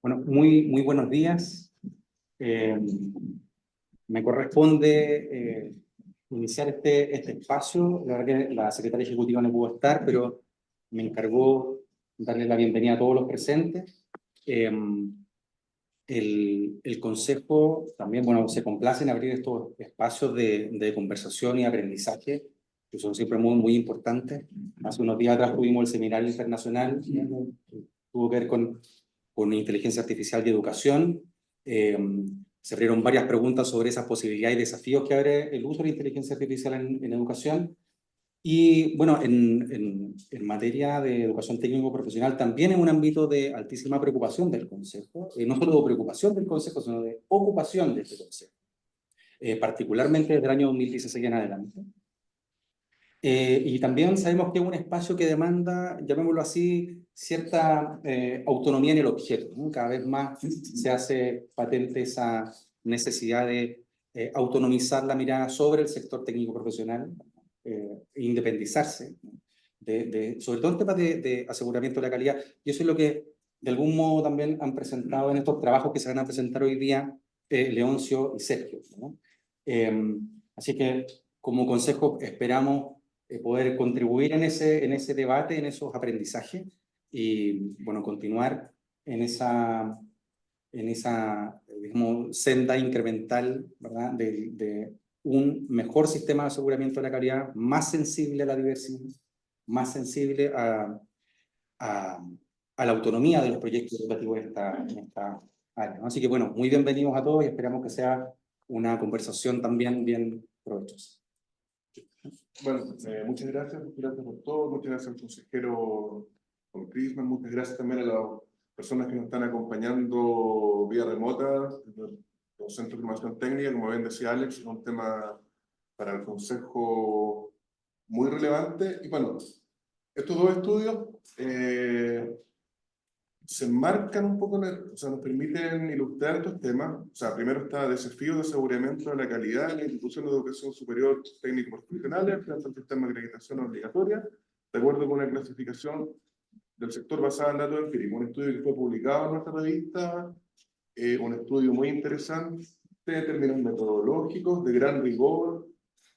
Bueno, muy buenos días. Me corresponde iniciar este espacio. La verdad que la secretaria ejecutiva no pudo estar, pero me encargó darle la bienvenida a todos los presentes. El Consejo también, bueno, se complace en abrir estos espacios de conversación y aprendizaje, que son siempre muy importantes. Hace unos días atrás tuvimos el seminario internacional, tuvo que ver con inteligencia artificial y educación. Se abrieron varias preguntas sobre esas posibilidades y desafíos que abre el uso de la inteligencia artificial en educación. Y bueno, en materia de educación técnico-profesional también es un ámbito de altísima preocupación del Consejo, no solo de preocupación del Consejo, sino de ocupación de este Consejo, particularmente desde el año 2016 en adelante. Y también sabemos que es un espacio que demanda, llamémoslo así, cierta autonomía en el objeto, ¿no? Cada vez más se hace patente esa necesidad de autonomizar la mirada sobre el sector técnico profesional, e independizarse, ¿no? Sobre todo en temas de aseguramiento de la calidad. Y eso es lo que de algún modo también han presentado en estos trabajos que se van a presentar hoy día Leoncio y Sergio, ¿no? Así que como consejo esperamos poder contribuir en ese debate, en esos aprendizajes y, bueno, continuar en esa digamos, senda incremental, ¿verdad? De un mejor sistema de aseguramiento de la calidad, más sensible a la diversidad, más sensible a la autonomía de los proyectos educativos en esta área, ¿no? Así que, bueno, muy bienvenidos a todos y esperamos que sea una conversación también bien provechosa. Bueno, muchas gracias por todo, muchas gracias al consejero con Crisman, muchas gracias también a las personas que nos están acompañando vía remota, los centros de formación técnica, como bien decía Alex, es un tema para el consejo muy relevante. Y bueno, estos dos estudios se enmarcan un poco, o sea, nos permiten ilustrar estos temas. O sea, primero está desafío de aseguramiento de la calidad en la institución de educación superior técnico-profesionales frente al sistema de acreditación obligatoria, de acuerdo con una clasificación del sector basada en datos empíricos. Un estudio que fue publicado en nuestra revista, un estudio muy interesante, de términos metodológicos, de gran rigor,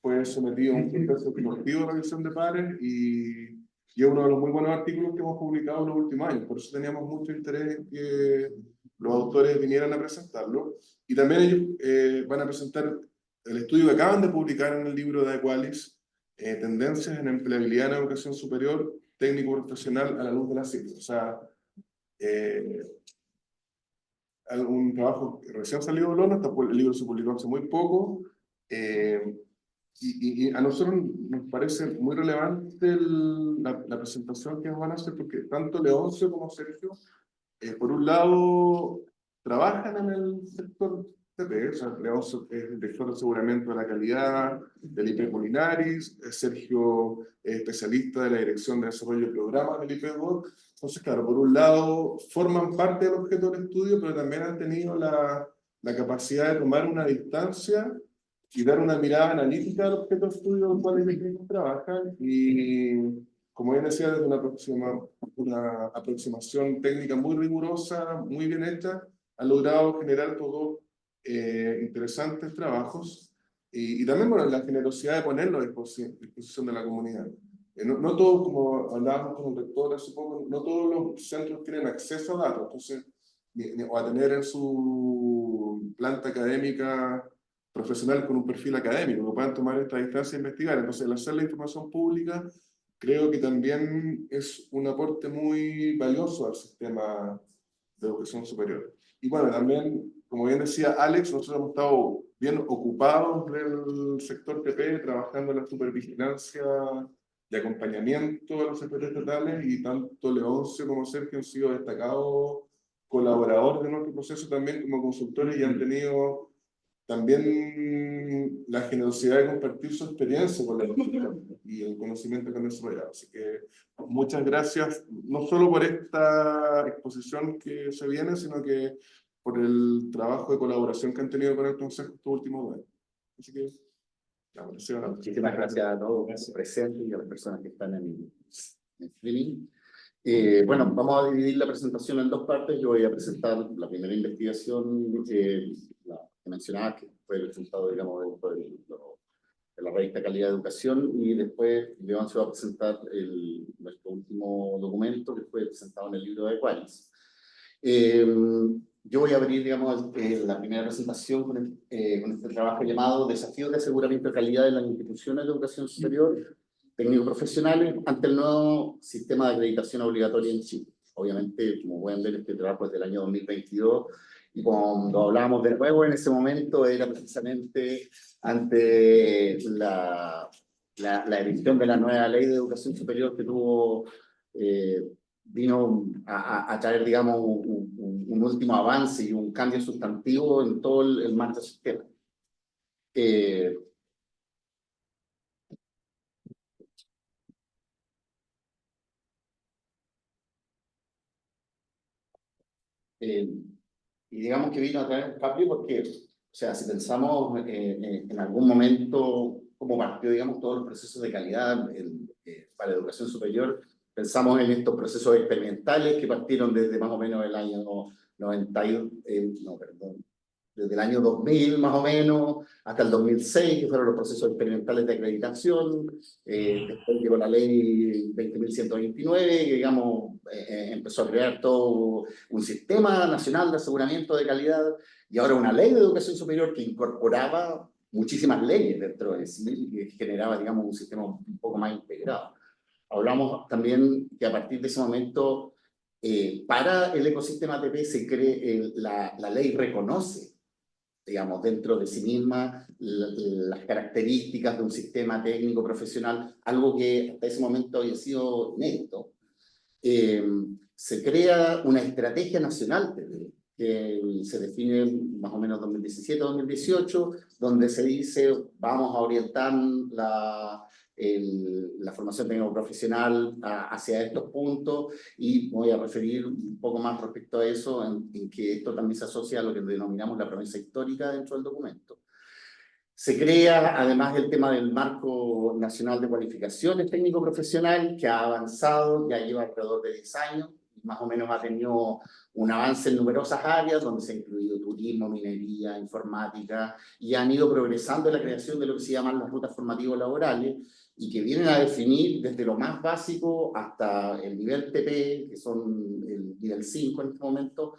fue sometido a un proceso exhaustivo de revisión de pares y es uno de los muy buenos artículos que hemos publicado en los últimos años. Por eso teníamos mucho interés en que los autores vinieran a presentarlo. Y también ellos van a presentar el estudio que acaban de publicar en el libro de Equalis, Tendencias en empleabilidad en educación superior, técnico-profesional a la luz de la ciencia. O sea, un trabajo que recién salido de Lona, el libro se publicó hace muy poco, y a nosotros nos parece muy relevante la presentación que nos van a hacer, porque tanto Leoncio como Sergio, por un lado, trabajan en el sector TP, o sea, Leoncio es director de aseguramiento de la calidad del IP Culinaris, Sergio es especialista de la dirección de desarrollo de programas del IPDOC. Entonces, claro, por un lado, forman parte del objeto del estudio, pero también han tenido la capacidad de tomar una distancia y dar una mirada analítica al objeto de estudio del cual ellos trabajan, y como bien decía, desde una aproximación técnica muy rigurosa, muy bien hecha, han logrado generar todos interesantes trabajos, y también, bueno, la generosidad de ponerlo a disposición de la comunidad. No todos, como hablábamos con el rector hace poco, no todos los centros tienen acceso a datos, entonces, o a tener en su planta académica profesional con un perfil académico, que puedan tomar esta distancia e investigar. Entonces, el hacer la información pública creo que también es un aporte muy valioso al sistema de educación superior. Y bueno, también, como bien decía Alex, nosotros hemos estado bien ocupados del sector TP, trabajando en la supervigilancia de acompañamiento a los sectores estatales, y tanto Leoncio como Sergio han sido destacados colaboradores de nuestro proceso también como consultores, y han tenido también la generosidad de compartir su experiencia con la educación y el conocimiento que han desarrollado. Así que muchas gracias, no solo por esta exposición que se viene, sino que por el trabajo de colaboración que han tenido con el Consejo estos últimos años. Así que, ya, muchísimas gracias a todos los presentes y a las personas que están en streaming. Bueno, vamos a dividir la presentación en dos partes. Yo voy a presentar la primera investigación, la que mencionaba, que fue el resultado, digamos, de la revista Calidad de Educación, y después León se va a presentar nuestro último documento, que fue presentado en el libro de Qualis. Yo voy a abrir, digamos, la primera presentación con este trabajo llamado Desafíos de aseguramiento de calidad en las instituciones de educación superior técnico-profesionales ante el nuevo sistema de acreditación obligatoria en Chile. Obviamente, como pueden ver, este trabajo es del año 2022, y cuando hablábamos de nuevo en ese momento era precisamente ante la edición de la nueva ley de educación superior que vino a traer, digamos, un último avance y un cambio sustantivo en todo el marco sistema. Y digamos que vino a traer un cambio porque, o sea, si pensamos en algún momento, como partió, digamos, todos los procesos de calidad para educación superior, pensamos en estos procesos experimentales que partieron desde más o menos el año 90, desde el año 2000 más o menos hasta el 2006, que fueron los procesos experimentales de acreditación. Después llegó la ley 20.129, que, digamos, empezó a crear todo un sistema nacional de aseguramiento de calidad, y ahora una ley de educación superior que incorporaba muchísimas leyes dentro de sí y que generaba, digamos, un sistema un poco más integrado. Hablamos también que a partir de ese momento, para el ecosistema ATP se cree, la ley reconoce, digamos, dentro de sí misma las características de un sistema técnico profesional, algo que hasta ese momento había sido inédito. Se crea una estrategia nacional que se define más o menos 2017-2018, donde se dice vamos a orientar la formación técnico profesional hacia estos puntos, y voy a referir un poco más respecto a eso, en que esto también se asocia a lo que denominamos la promesa histórica dentro del documento. Se crea además el tema del Marco Nacional de Cualificaciones Técnico-Profesional, que ha avanzado, ya lleva alrededor de 10 años, y más o menos ha tenido un avance en numerosas áreas, donde se ha incluido turismo, minería, informática, y han ido progresando en la creación de lo que se llaman las rutas formativas laborales, y que vienen a definir desde lo más básico hasta el nivel TP, que son el nivel 5 en este momento,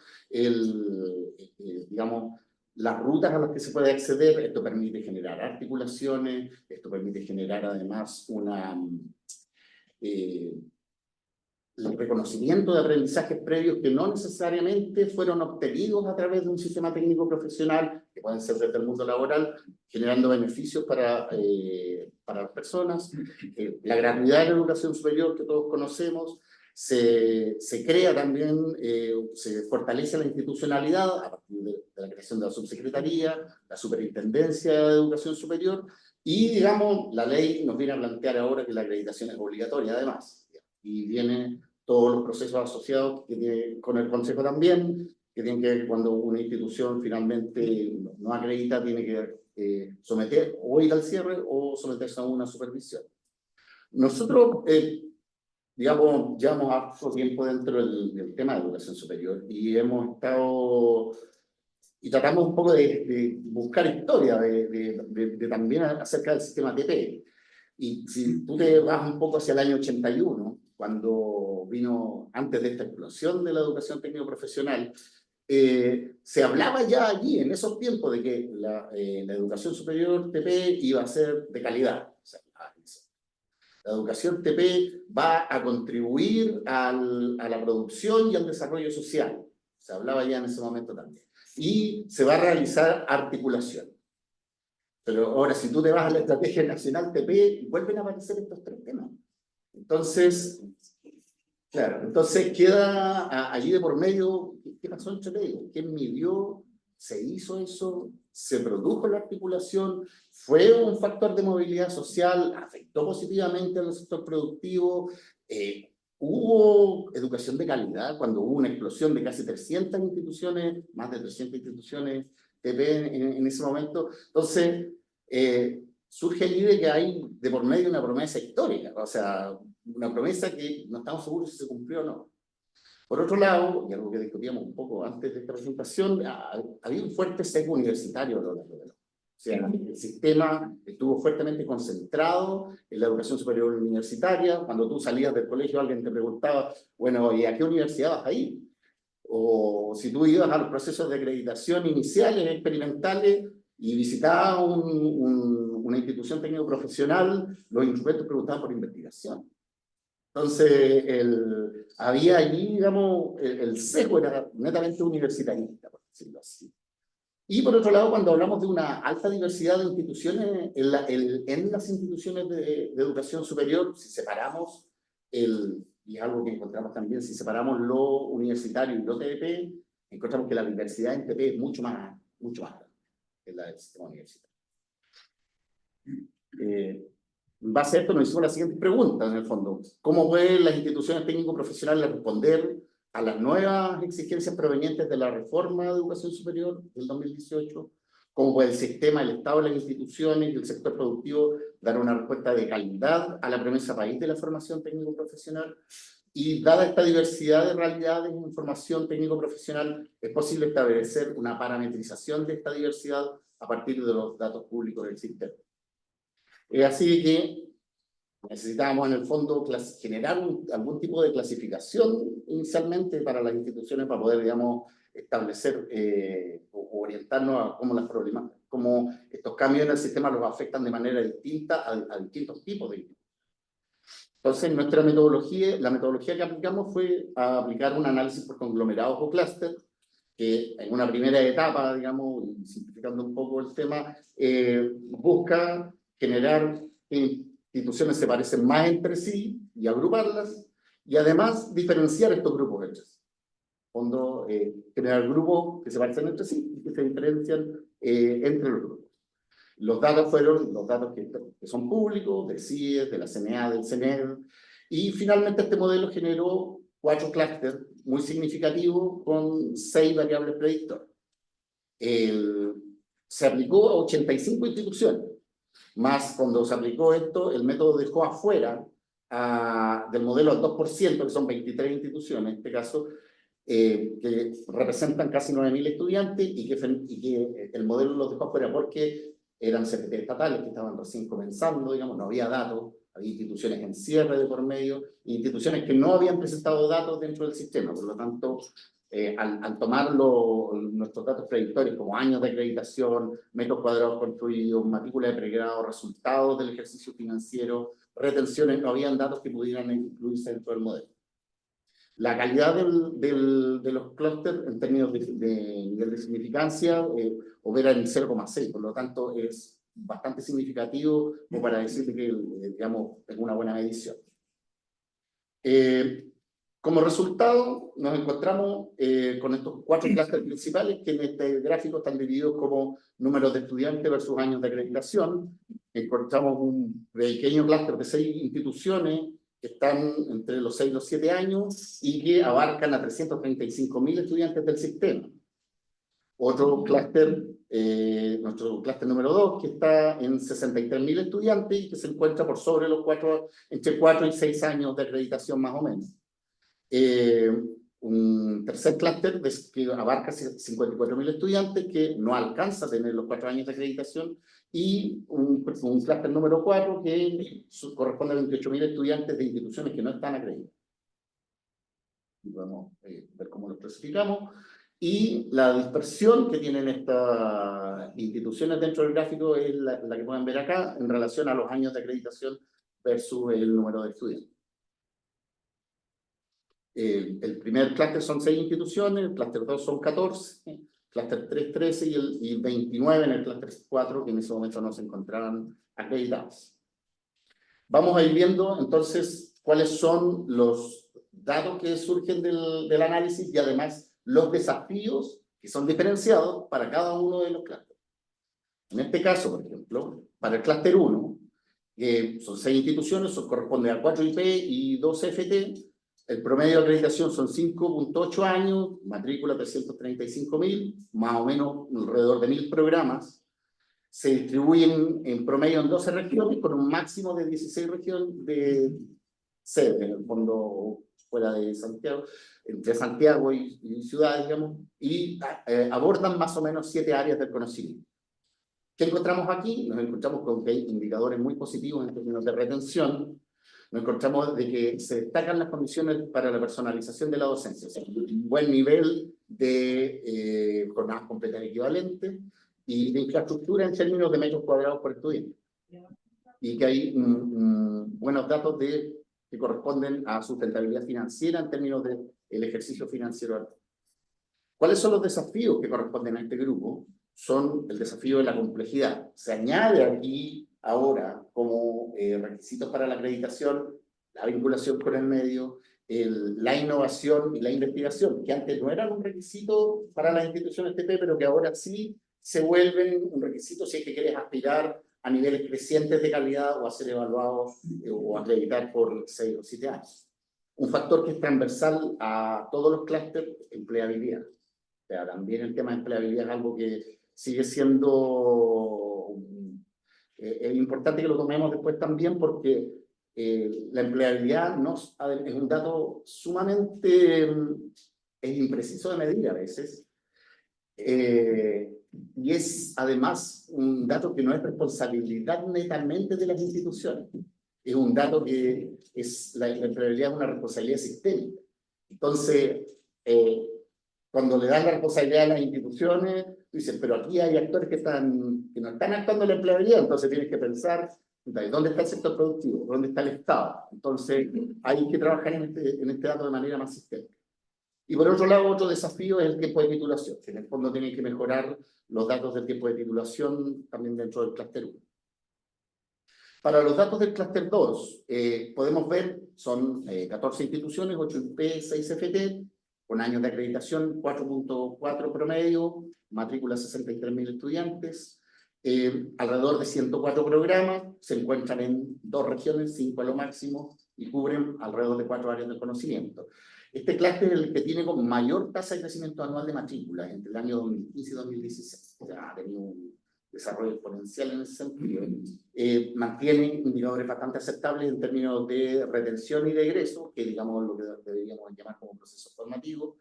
digamos, las rutas a las que se puede acceder. Esto permite generar articulaciones, esto permite generar además el reconocimiento de aprendizajes previos que no necesariamente fueron obtenidos a través de un sistema técnico profesional, que pueden ser desde el mundo laboral, generando beneficios para las personas. La gratuidad de la educación superior que todos conocemos. Se crea también, se fortalece la institucionalidad a partir de la creación de la subsecretaría, la superintendencia de educación superior, y, digamos, la ley nos viene a plantear ahora que la acreditación es obligatoria además, y viene todos los procesos asociados que tiene con el Consejo también, que tienen que ver cuando una institución finalmente no acredita, tiene que someter o ir al cierre o someterse a una supervisión. Nosotros, digamos, llevamos harto tiempo dentro del tema de educación superior, y hemos estado, y tratamos un poco de buscar historia de también acerca del sistema TP. Y si tú te vas un poco hacia el año 81, cuando vino, antes de esta explosión de la educación técnico-profesional, se hablaba ya allí, en esos tiempos, de que la educación superior TP iba a ser de calidad. O sea, la educación TP va a contribuir a la producción y al desarrollo social. Se hablaba ya en ese momento también. Y se va a realizar articulación. Pero ahora, si tú te vas a la Estrategia Nacional TP, vuelven a aparecer estos tres temas. Entonces, claro, entonces queda allí de por medio, ¿qué pasó entre medio? ¿Quién midió? ¿Se hizo eso? ¿Se produjo la articulación? ¿Fue un factor de movilidad social? ¿Afectó positivamente al sector productivo? ¿Hubo educación de calidad cuando hubo una explosión de casi 300 instituciones, más de 300 instituciones TP en ese momento? Entonces, surge allí de que hay de por medio una promesa histórica, o sea, una promesa que no estamos seguros si se cumplió o no. Por otro lado, y algo que discutíamos un poco antes de esta presentación, había un fuerte sesgo universitario a lo largo de la. O sea, el sistema estuvo fuertemente concentrado en la educación superior universitaria. Cuando tú salías del colegio, alguien te preguntaba, bueno, ¿y a qué universidad vas a ir? O si tú ibas a los procesos de acreditación iniciales, experimentales, y visitabas una institución técnico-profesional, los instrumentos preguntaban por investigación. Entonces, había allí, digamos, el sesgo era netamente universitarista, por decirlo así. Y por otro lado, cuando hablamos de una alta diversidad de instituciones, en las instituciones de educación superior, si separamos, y es algo que encontramos también, si separamos lo universitario y lo TDP, encontramos que la diversidad en TP es mucho más grande que la del sistema universitario. En base a esto nos hicimos la siguiente pregunta, en el fondo. ¿Cómo pueden las instituciones técnico-profesionales responder a las nuevas exigencias provenientes de la reforma de educación superior del 2018? ¿Cómo puede el sistema, el Estado, las instituciones y el sector productivo dar una respuesta de calidad a la promesa país de la formación técnico-profesional? Y dada esta diversidad de realidades en formación técnico-profesional, es posible establecer una parametrización de esta diversidad a partir de los datos públicos del sistema. Así que necesitábamos en el fondo generar algún tipo de clasificación inicialmente para las instituciones para poder, digamos, establecer o orientarnos a cómo estos cambios en el sistema los afectan de manera distinta a distintos tipos de instituciones. Entonces, nuestra metodología, la metodología que aplicamos fue a aplicar un análisis por conglomerados o clúster, que en una primera etapa, digamos, simplificando un poco el tema, busca generar instituciones que se parecen más entre sí y agruparlas, y además diferenciar estos grupos entre sí. En fondo, generar grupos que se parecen entre sí y que se diferencian entre los grupos. Los datos fueron los datos que son públicos, del CIES, de la CNA, del CNED, y finalmente este modelo generó 4 clústeres muy significativos con 6 variables predictoras. Se aplicó a 85 instituciones, más cuando se aplicó esto, el método dejó afuera del modelo al 2%, que son 23 instituciones en este caso, que representan casi 9.000 estudiantes y que el modelo los dejó afuera porque eran CPT estatales que estaban recién comenzando, digamos, no había datos, había instituciones en cierre de por medio, instituciones que no habían presentado datos dentro del sistema, por lo tanto, al tomar nuestros datos predictorios como años de acreditación, metros cuadrados construidos, matrícula de pregrado, resultados del ejercicio financiero, retenciones, no habían datos que pudieran incluirse dentro del modelo. La calidad de los clústeres en términos de nivel de significancia opera en 0,6, por lo tanto es bastante significativo como para decir que, digamos, es una buena medición. Como resultado, nos encontramos con estos 4 clústeres principales que en este gráfico están divididos como números de estudiantes versus años de acreditación. Encontramos un pequeño clúster de 6 instituciones que están entre los 6 y los 7 años y que abarcan a 335.000 estudiantes del sistema. Otro clúster, nuestro clúster número 2, que está en 63.000 estudiantes y que se encuentra por sobre los entre 4 y 6 años de acreditación más o menos. Un tercer clúster que abarca 54.000 estudiantes que no alcanza a tener los 4 años de acreditación, y un clúster número 4 que corresponde a 28.000 estudiantes de instituciones que no están acreditadas. Y podemos ver cómo los clasificamos. Y la dispersión que tienen estas instituciones dentro del gráfico es la que pueden ver acá en relación a los años de acreditación versus el número de estudiantes. El primer clúster son 6 instituciones, el clúster 2 son 14, clúster 3, 13 y 29 en el clúster 4, que en ese momento no se encontraban acreditados. Vamos a ir viendo entonces cuáles son los datos que surgen del análisis y además los desafíos que son diferenciados para cada uno de los clústeres. En este caso, por ejemplo, para el clúster 1, que son 6 instituciones, corresponde a 4 IP y 2 FT, el promedio de acreditación son 5.8 años, matrícula 335.000, más o menos alrededor de 1.000 programas. se distribuyen en promedio en 12 regiones, con un máximo de 16 regiones de sede, en el fondo fuera de Santiago, entre Santiago y ciudades, digamos, y abordan más o menos 7 áreas del conocimiento. ¿Qué encontramos aquí? Nos encontramos con que hay indicadores muy positivos en términos de retención. Nos encontramos de que se destacan las condiciones para la personalización de la docencia, o sea, un buen nivel de jornadas completas equivalentes y de infraestructura en términos de metros cuadrados por estudiante. Y que hay buenos datos que corresponden a sustentabilidad financiera en términos del ejercicio financiero. ¿Cuáles son los desafíos que corresponden a este grupo? Son el desafío de la complejidad. Se añade aquí ahora como requisitos para la acreditación, la vinculación con el medio, la innovación y la investigación, que antes no eran un requisito para las instituciones TP, pero que ahora sí se vuelven un requisito si es que quieres aspirar a niveles crecientes de calidad o a ser evaluado o acreditar por 6 o 7 años. Un factor que es transversal a todos los clústeres, empleabilidad. O sea, también el tema de empleabilidad es algo que sigue siendo importante que lo tomemos después también, porque la empleabilidad es un dato sumamente es impreciso de medir a veces, y es además un dato que no es responsabilidad netamente de las instituciones, es un dato que la empleabilidad es una responsabilidad sistémica. Entonces, cuando le dan la responsabilidad a las instituciones, dicen, pero aquí hay actores que no están actuando en la empleabilidad, entonces tienes que pensar, ¿dónde está el sector productivo? ¿Dónde está el Estado? Entonces, hay que trabajar en este dato de manera más sistémica. Y por otro lado, otro desafío es el tiempo de titulación, que en el fondo tienen que mejorar los datos del tiempo de titulación también dentro del clúster 1. Para los datos del clúster 2, podemos ver, son 14 instituciones, 8 IP, 6 FT, con años de acreditación 4.4 promedio, matrícula 63.000 estudiantes, alrededor de 104 programas, se encuentran en 2 regiones, 5 a lo máximo, y cubren alrededor de 4 áreas de conocimiento. Este clúster es el que tiene con mayor tasa de crecimiento anual de matrículas entre el año 2015 y 2016. O sea, ha tenido un desarrollo exponencial en ese sentido. Mantiene indicadores bastante aceptables en términos de retención y de egreso, que digamos lo que deberíamos llamar como proceso formativo,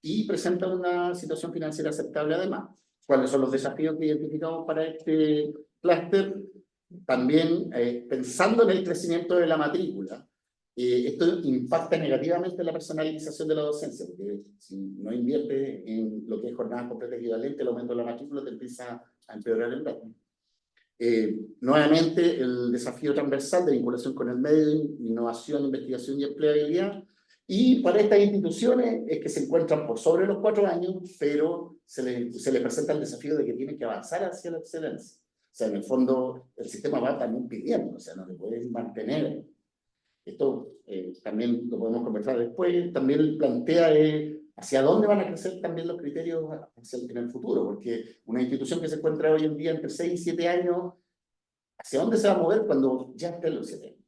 y presenta una situación financiera aceptable además. ¿Cuáles son los desafíos que identificamos para este clúster? También pensando en el crecimiento de la matrícula, esto impacta negativamente en la personalización de la docencia, porque si no inviertes en lo que es jornadas completas equivalentes, el aumento de la matrícula te empieza a empeorar el dato. Nuevamente, el desafío transversal de vinculación con el medio, innovación, investigación y empleabilidad. Y para estas instituciones es que se encuentran por sobre los 4 años, pero se les presenta el desafío de que tienen que avanzar hacia la excelencia. O sea, en el fondo, el sistema va también pidiendo, o sea, no te puedes mantener. Esto también lo podemos conversar después. También plantea hacia dónde van a crecer también los criterios en el futuro, porque una institución que se encuentra hoy en día entre 6 y 7 años, ¿hacia dónde se va a mover cuando ya estén los 7 años?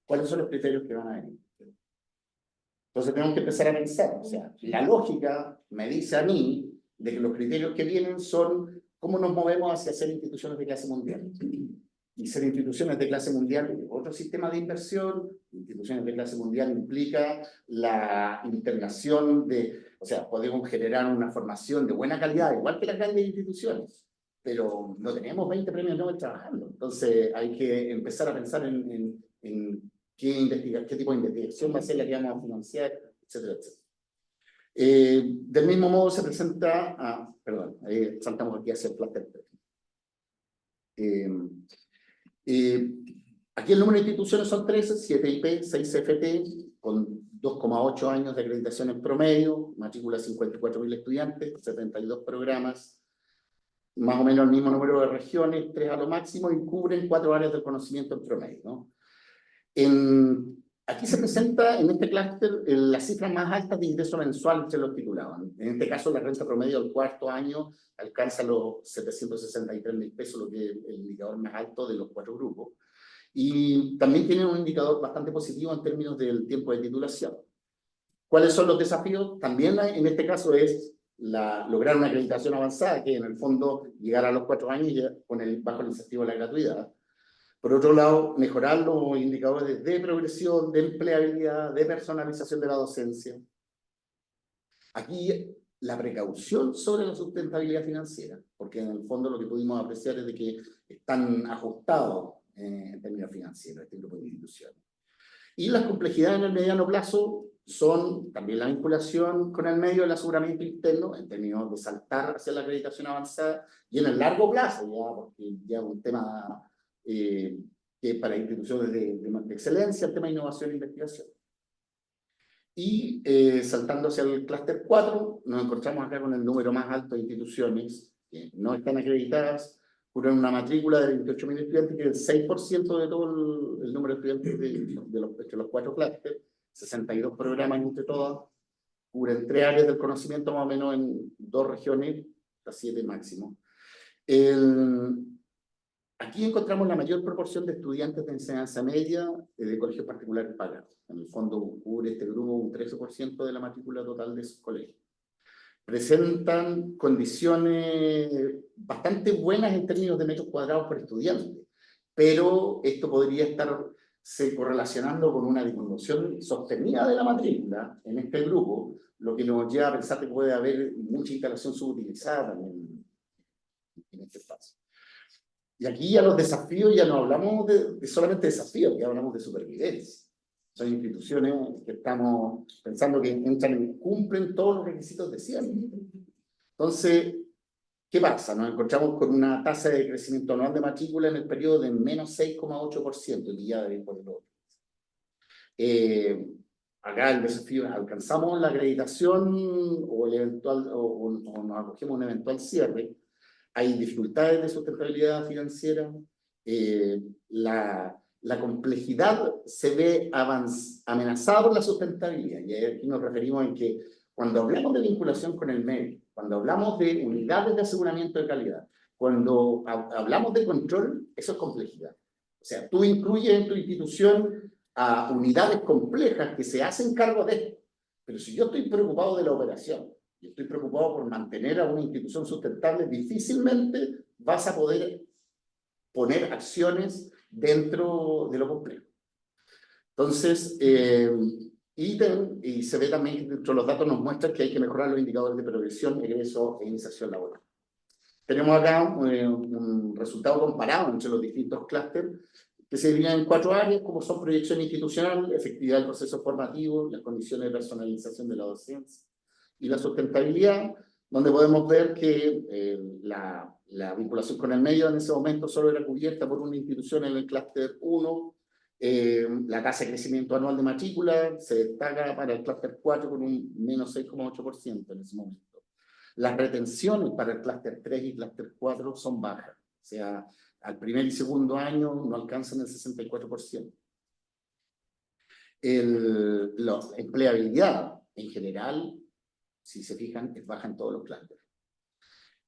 ¿Cuáles son los criterios que van a venir? Entonces tenemos que empezar a pensar, o sea, la lógica me dice a mí de que los criterios que vienen son cómo nos movemos hacia ser instituciones de clase mundial. Y ser instituciones de clase mundial, otro sistema de inversión, instituciones de clase mundial implica la integración o sea, podemos generar una formación de buena calidad, igual que las grandes instituciones, pero no tenemos 20 premios Nobel trabajando. Entonces hay que empezar a pensar en qué tipo de investigación va a ser la que vamos a financiar, etcétera, etcétera. Del mismo modo se presenta, saltamos aquí hacia el clúster 3. Aquí el número de instituciones son 13, 7 IP, 6 FT, con 2,8 años de acreditación en promedio, matrícula 54.000 estudiantes, 72 programas, más o menos el mismo número de regiones, 3 a lo máximo, y cubren 4 áreas del conocimiento en promedio, ¿no? Aquí se presenta en este clúster las cifras más altas de ingreso mensual entre los titulados. En este caso, la renta promedio del 4º año alcanza los 763.000 pesos, lo que es el indicador más alto de los 4 grupos. Y también tiene un indicador bastante positivo en términos del tiempo de titulación. ¿Cuáles son los desafíos? También en este caso es lograr una acreditación avanzada, que en el fondo llegar a los 4 años ya bajo el incentivo de la gratuidad. Por otro lado, mejorar los indicadores de progresión, de empleabilidad, de personalización de la docencia. Aquí la precaución sobre la sustentabilidad financiera, porque en el fondo lo que pudimos apreciar es de que están ajustados en términos financieros este grupo de instituciones. Y las complejidades en el mediano plazo son también la vinculación con el medio del aseguramiento interno, en términos de saltar hacia la acreditación avanzada, y en el largo plazo, ya, porque ya es un tema que para instituciones de excelencia, el tema de innovación e investigación. Y saltando hacia el clúster 4, nos encontramos acá con el número más alto de instituciones que no están acreditadas, cubren una matrícula de 28.000 estudiantes, que es el 6% de todo el número de estudiantes de los 4 clústeres, 62 programas entre todas, cubren 3 áreas del conocimiento más o menos en 2 regiones, las 7 máximo. Aquí encontramos la mayor proporción de estudiantes de enseñanza media de colegios particulares pagados. En el fondo cubre este grupo un 13% de la matrícula total de sus colegios. Presentan condiciones bastante buenas en términos de metros cuadrados por estudiante, pero esto podría estarse correlacionando con una disminución sostenida de la matrícula en este grupo, lo que nos lleva a pensar que puede haber mucha instalación subutilizada también en este espacio. Y aquí ya los desafíos, ya no hablamos de solamente desafíos, ya hablamos de supervivencia. Son instituciones que estamos pensando que cumplen todos los requisitos de cierre. Entonces, ¿qué pasa? Nos encontramos con una tasa de crecimiento anual de matrícula en el periodo de menos 6,8%, y ya de por el otro. Acá el desafío es: ¿alcanzamos la acreditación o nos acogemos a un eventual cierre? Hay dificultades de sustentabilidad financiera, la complejidad se ve amenazada por la sustentabilidad, y aquí nos referimos en que cuando hablamos de vinculación con el medio, cuando hablamos de unidades de aseguramiento de calidad, cuando hablamos de control, eso es complejidad. O sea, tú incluyes en tu institución a unidades complejas que se hacen cargo de esto, pero si yo estoy preocupado de la operación, y estoy preocupado por mantener a una institución sustentable, difícilmente vas a poder poner acciones dentro de lo complejo. Entonces, y se ve también que dentro de los datos nos muestra que hay que mejorar los indicadores de progresión, egreso e iniciación laboral. Tenemos acá un resultado comparado entre los distintos clústeres que se dividen en 4 áreas, como son proyección institucional, efectividad del proceso formativo, las condiciones de personalización de la docencia y la sustentabilidad, donde podemos ver que la vinculación con el medio en ese momento solo era cubierta por una institución en el clúster 1, la tasa de crecimiento anual de matrícula se destaca para el clúster 4 con un menos 6,8% en ese momento. Las retenciones para el clúster 3 y clúster 4 son bajas, o sea, al primer y segundo año no alcanzan el 64%. La empleabilidad en general, si se fijan, es baja en todos los clústeres.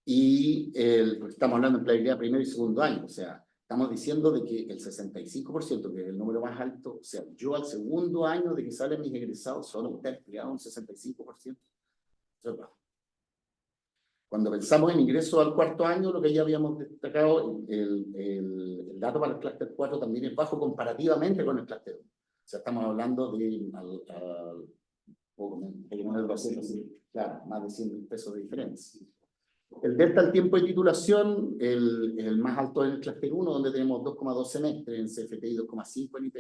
Y estamos hablando de empleabilidad primer y segundo año, o sea, estamos diciendo de que el 65%, que es el número más alto, o sea, yo al segundo año de que salen mis egresados solo está empleado un 65%. Eso es bajo. Cuando pensamos en ingreso al cuarto año, lo que ya habíamos destacado, el dato para el clúster 4 también es bajo comparativamente con el clúster 1. O sea, estamos hablando de poco menos de 200, claro, más de 100.000 pesos de diferencia. El delta al tiempo de titulación, el más alto es el clúster 1, donde tenemos 2,2 semestres en CFT y 2,5 en IP.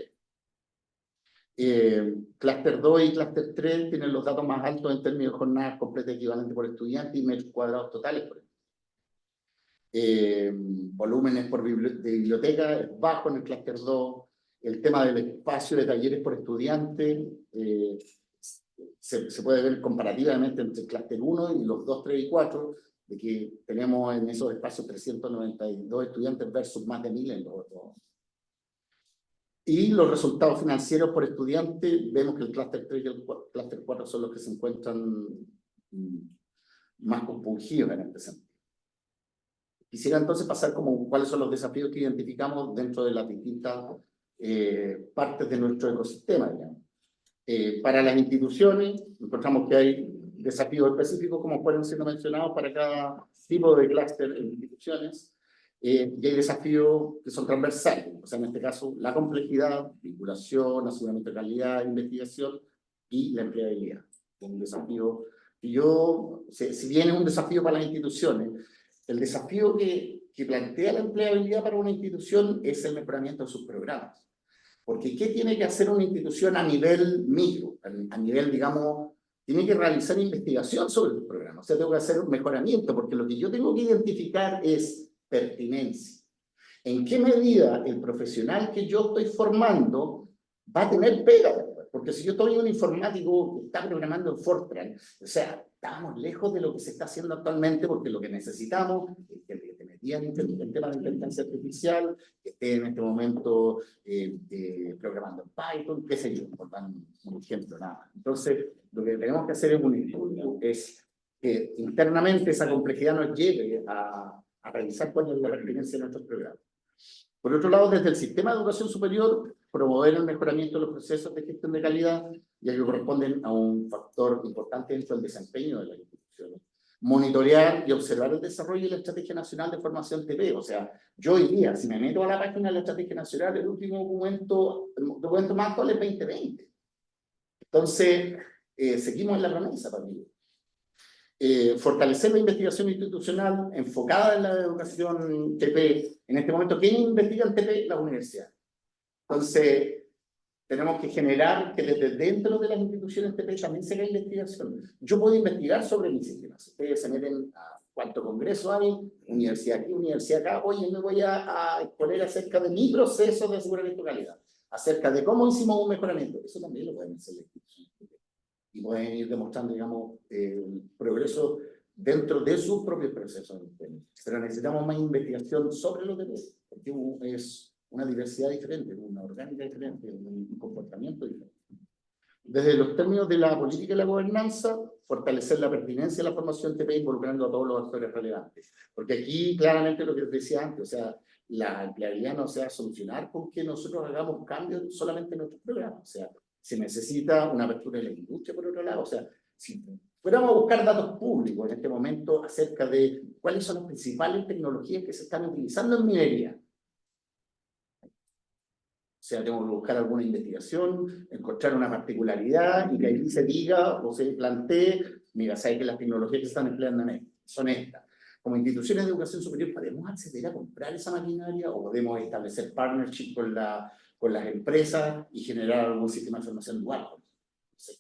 Clúster 2 y clúster 3 tienen los datos más altos en términos de jornadas completas equivalentes por estudiante y metros cuadrados totales por estudiante. Volúmenes de biblioteca es bajo en el clúster 2. El tema del espacio de talleres por estudiante se puede ver comparativamente entre el clúster 1 y los 2, 3 y 4, de que tenemos en esos espacios 392 estudiantes versus más de 1.000 en los otros. Y los resultados financieros por estudiante, vemos que el clúster 3 y el clúster 4 son los que se encuentran más compungidos en este sentido. Quisiera entonces pasar como cuáles son los desafíos que identificamos dentro de las distintas partes de nuestro ecosistema, digamos. Para las instituciones, encontramos que hay desafíos específicos como fueron siendo mencionados para cada tipo de clúster en instituciones. Y hay desafíos que son transversales, o sea, en este caso, la complejidad, vinculación, aseguramiento de calidad, investigación y la empleabilidad. Un desafío que si bien es un desafío para las instituciones, el desafío que plantea la empleabilidad para una institución es el mejoramiento de sus programas. Porque ¿qué tiene que hacer una institución a nivel micro? A nivel, digamos, tiene que realizar investigación sobre los programas. O sea, tengo que hacer un mejoramiento, porque lo que yo tengo que identificar es pertinencia. ¿En qué medida el profesional que yo estoy formando va a tener pega? Porque si yo estoy un informático que está programando en Fortran, o sea, estamos lejos de lo que se está haciendo actualmente, porque lo que necesitamos es que te metían en temas de inteligencia artificial, que esté en este momento programando en Python, qué sé yo, por dar un ejemplo, nada más. Entonces, lo que tenemos que hacer es un estudio, es que internamente esa complejidad nos lleve a revisar cuál es la pertinencia de nuestros programas. Por otro lado, desde el sistema de educación superior, promover el mejoramiento de los procesos de gestión de calidad, ya que corresponden a un factor importante dentro del desempeño de las instituciones. Monitorear y observar el desarrollo de la Estrategia Nacional de Formación TP. O sea, yo hoy día, si me meto a la página de la Estrategia Nacional, el último documento más actual es 2020. Entonces, seguimos en la promesa, para mí. Fortalecer la investigación institucional enfocada en la educación TP. En este momento, ¿quién investiga en TP? La universidad. Entonces, tenemos que generar que desde dentro de las instituciones TP también se haga investigación. Yo puedo investigar sobre mis sistemas. Ustedes se meten a cuánto congreso hay, universidad aquí, universidad acá. Oye, me voy a exponer acerca de mi proceso de aseguramiento de calidad, acerca de cómo hicimos un mejoramiento. Eso también lo pueden hacer las instituciones TP. Y pueden ir demostrando, digamos, progreso dentro de sus propios procesos. Pero necesitamos más investigación sobre los TP, porque es una diversidad diferente, una orgánica diferente, un comportamiento diferente. Desde los términos de la política y la gobernanza, fortalecer la pertinencia de la formación TP involucrando a todos los actores relevantes. Porque aquí, claramente, lo que les decía antes, o sea, la empleabilidad no se va a solucionar con que nosotros hagamos cambios solamente en nuestros programas. O sea, se necesita una apertura de la industria, por otro lado. O sea, si fuéramos a buscar datos públicos en este momento acerca de cuáles son las principales tecnologías que se están utilizando en minería. O sea, tengo que buscar alguna investigación, encontrar una particularidad y que ahí se diga o se plantee, mira, sabes que las tecnologías que se están empleando son estas. Como instituciones de educación superior, ¿podemos acceder a comprar esa maquinaria o podemos establecer partnership con las empresas y generar algún sistema de formación dual? Sí.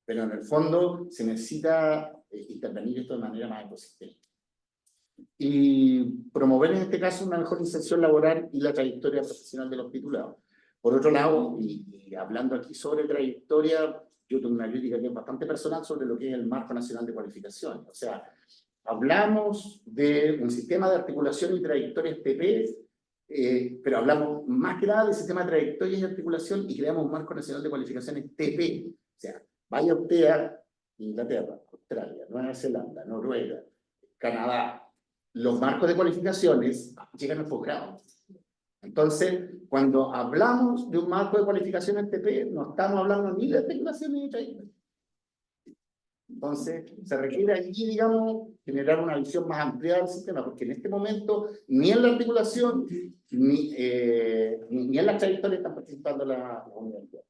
Pero en el fondo se necesita intervenir esto de manera más ecosistémica. Y promover en este caso una mejor inserción laboral y la trayectoria profesional de los titulados. Por otro lado, y hablando aquí sobre trayectoria, yo tengo una crítica que es bastante personal sobre lo que es el Marco Nacional de Cualificaciones. O sea, hablamos de un sistema de articulación y trayectorias TP, pero hablamos más que nada del sistema de trayectorias y articulación y creamos un Marco Nacional de Cualificaciones TP. O sea, vaya usted a Inglaterra, Australia, Nueva Zelanda, Noruega, Canadá. Los marcos de cualificaciones llegan al posgrado. Entonces, cuando hablamos de un marco de cualificaciones TP, no estamos hablando ni de tecnología ni de trayectoria. Entonces, se requiere allí, digamos, generar una visión más amplia del sistema, porque en este momento, ni en la articulación, ni en las trayectorias están participando las universidades.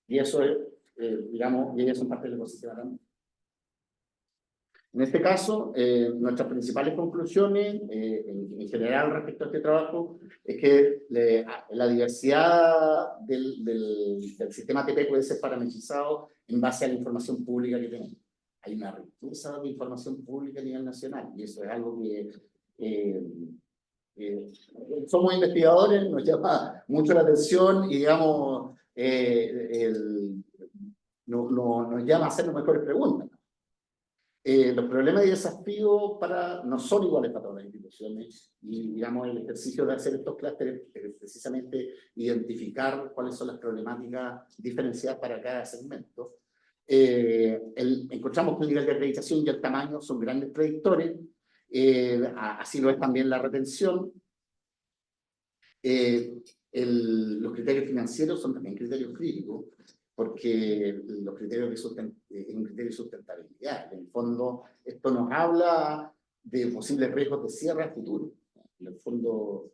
Y eso es, digamos, y ellas son parte del ecosistema también. En este caso, nuestras principales conclusiones, en general respecto a este trabajo, es que la diversidad del sistema TP puede ser parametrizado en base a la información pública que tenemos. Hay una riqueza de información pública a nivel nacional, y eso es algo que somos investigadores, nos llama mucho la atención, y digamos, nos llama a hacernos mejores preguntas. Los problemas y desafíos no son iguales para todas las instituciones y, digamos, el ejercicio de hacer estos clústeres es precisamente identificar cuáles son las problemáticas diferenciadas para cada segmento. Encontramos que el nivel de acreditación y el tamaño son grandes predictores, así lo es también la retención. Los criterios financieros son también criterios críticos. porque los criterios es un criterio de sustentabilidad. En el fondo, esto nos habla de posibles riesgos de cierre a futuro. En el fondo,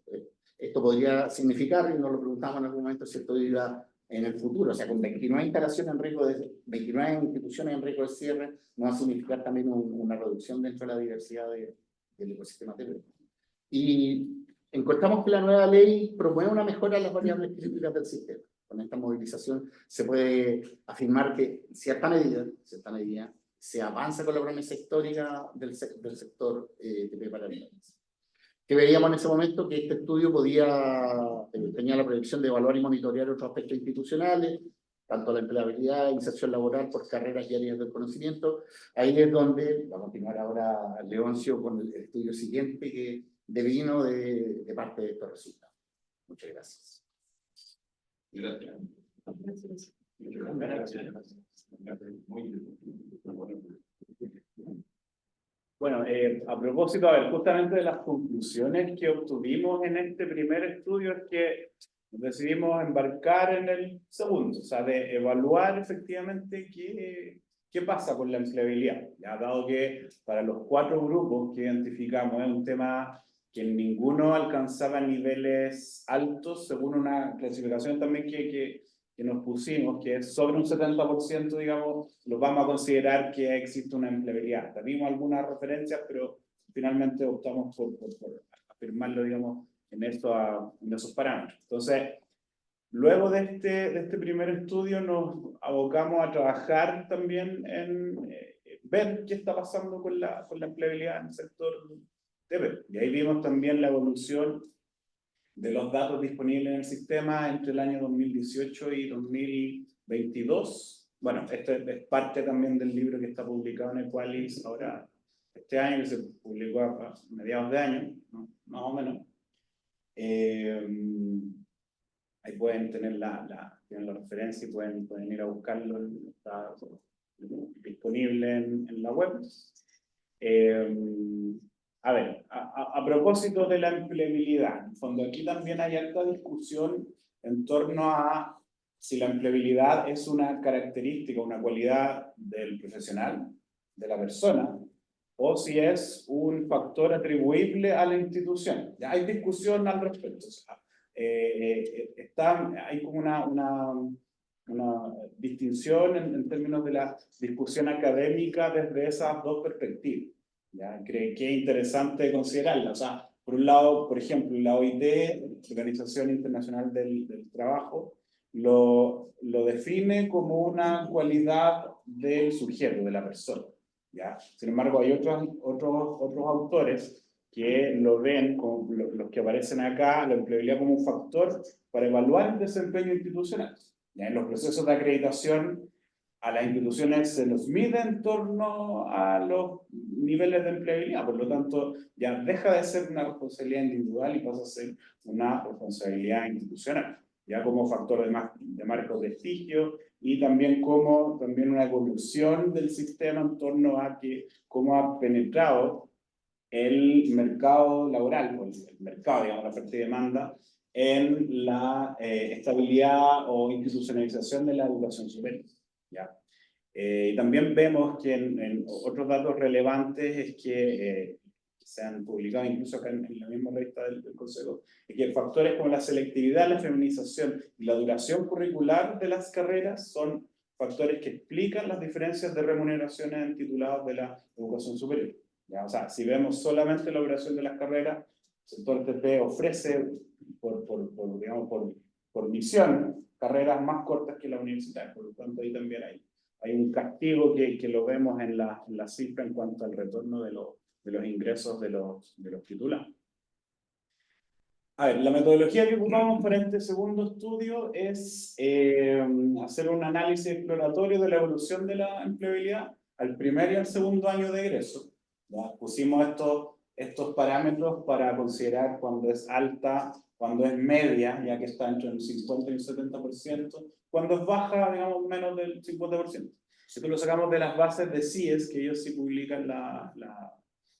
esto podría significar, y nos lo preguntamos en algún momento, si esto iba en el futuro, o sea, con 29 instalaciones en riesgo de 29 instituciones en riesgo de cierre, no va a significar también una reducción dentro de la diversidad del ecosistema TV. Y encontramos que la nueva ley promueve una mejora en las variables críticas del sistema. Con esta movilización se puede afirmar que en cierta medida, se avanza con la promesa histórica del sector TV para el país. Que veíamos en ese momento que este estudio tenía la proyección de evaluar y monitorear otros aspectos institucionales, tanto la empleabilidad, inserción laboral por carreras y áreas del conocimiento. Ahí es donde va a continuar ahora Leoncio con el estudio siguiente que devino de parte de estos resultados. Muchas gracias. Gracias. Bueno, a propósito, a ver, justamente de las conclusiones que obtuvimos en este primer estudio es que decidimos embarcar en el segundo, o sea, de evaluar efectivamente qué pasa con la empleabilidad. Ya dado que para los 4 grupos que identificamos es un tema que ninguno alcanzaba niveles altos, según una clasificación también que nos pusimos, que es sobre un 70%, digamos, lo vamos a considerar que existe una empleabilidad. Vimos algunas referencias, pero finalmente optamos por afirmarlo, digamos, en esos parámetros. Entonces, luego de este primer estudio nos abocamos a trabajar también en ver qué está pasando con la empleabilidad en el sector TV. Y ahí vimos también la evolución de los datos disponibles en el sistema entre el año 2018 y 2022. Bueno, esto es parte también del libro que está publicado en Equalis ahora, este año, que se publicó a mediados de año, ¿no? Más o menos. Ahí pueden tener tienen la referencia y pueden ir a buscarlo, está disponible en la web. A ver, a propósito de la empleabilidad, en el fondo aquí también hay alta discusión en torno a si la empleabilidad es una característica, una cualidad del profesional, de la persona, o si es un factor atribuible a la institución. Ya hay discusión al respecto. O sea, hay como una distinción en términos de la discusión académica desde esas dos perspectivas. ¿Ya? Que es interesante considerarla. O sea, por un lado, por ejemplo, la OIT, Organización Internacional del Trabajo, lo define como una cualidad del sujeto, de la persona. ¿Ya? Sin embargo, hay otros autores que lo ven, como los que aparecen acá, la empleabilidad como un factor para evaluar el desempeño institucional. ¿Ya? En los procesos de acreditación, a las instituciones se los mide en torno a los niveles de empleabilidad, por lo tanto, ya deja de ser una responsabilidad individual y pasa a ser una responsabilidad institucional, ya como factor de marco prestigio y también como una evolución del sistema en torno a cómo ha penetrado el mercado laboral, o el mercado, digamos, la oferta y demanda, en la estabilidad o institucionalización de la educación superior. ¿Ya? Y también vemos que en otros datos relevantes es que se han publicado incluso acá en la misma revista del Consejo, es que factores como la selectividad, la feminización y la duración curricular de las carreras son factores que explican las diferencias de remuneraciones en titulados de la educación superior. ¿Ya? O sea, si vemos solamente la duración de las carreras, el sector TP ofrece por misión carreras más cortas que la universitaria, por lo tanto ahí también hay un castigo que lo vemos en la cifra en cuanto al retorno de los ingresos de los titulados. A ver, la metodología que ocupamos para este segundo estudio es hacer un análisis exploratorio de la evolución de la empleabilidad al primer y al segundo año de egreso. ¿Ya? Pusimos estos parámetros para considerar cuando es alta, cuando es media, ya que está entre un 50 y un 70%, cuando es baja, digamos, menos del 50%. Esto lo sacamos de las bases de CIES, que ellos sí publican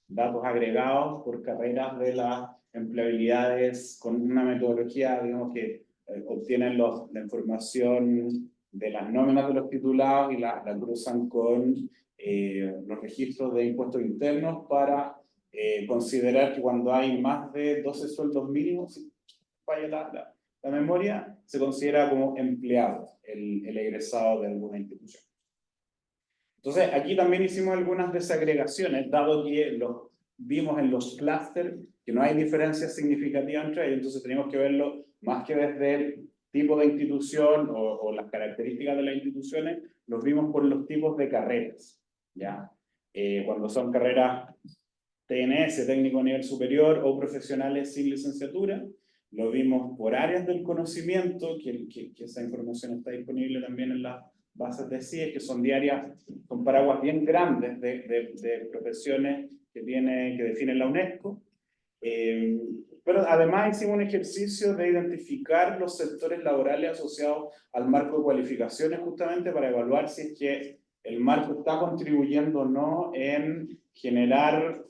datos agregados por carreras de las empleabilidades con una metodología, digamos, que obtienen la información de las nóminas de los titulados y la cruzan con los registros de impuestos internos para considerar que cuando hay más de 12 sueldos mínimos, si falla la memoria, se considera como empleado el egresado de alguna institución. Entonces, aquí también hicimos algunas desagregaciones, dado que vimos en los clústeres que no hay diferencias significativas entre ellos, entonces tenemos que verlo más que desde el tipo de institución o las características de las instituciones, los vimos por los tipos de carreras, ¿ya? Cuando son carreras TNS, técnico a nivel superior, o profesionales sin licenciatura, lo vimos por áreas del conocimiento, que esa información está disponible también en las bases de CIES, que son diarias con paraguas bien grandes de profesiones que define la UNESCO. Pero además hicimos un ejercicio de identificar los sectores laborales asociados al marco de cualificaciones, justamente para evaluar si es que el marco está contribuyendo o no en generar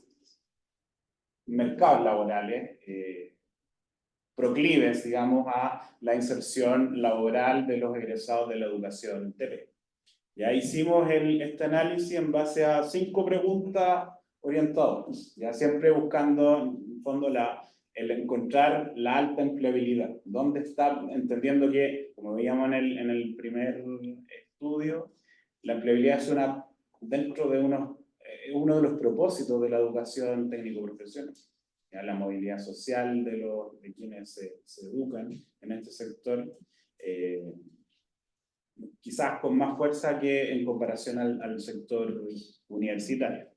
mercados laborales proclives, digamos, a la inserción laboral de los egresados de la educación TP. Ya hicimos este análisis en base a 5 preguntas orientadoras, ya siempre buscando, en fondo, el encontrar la alta empleabilidad. ¿Dónde está? Entendiendo que, como veíamos en el primer estudio, la empleabilidad es dentro de uno de los propósitos de la educación técnico-profesional. La movilidad social de quienes se educan en este sector, quizás con más fuerza que en comparación al sector universitario.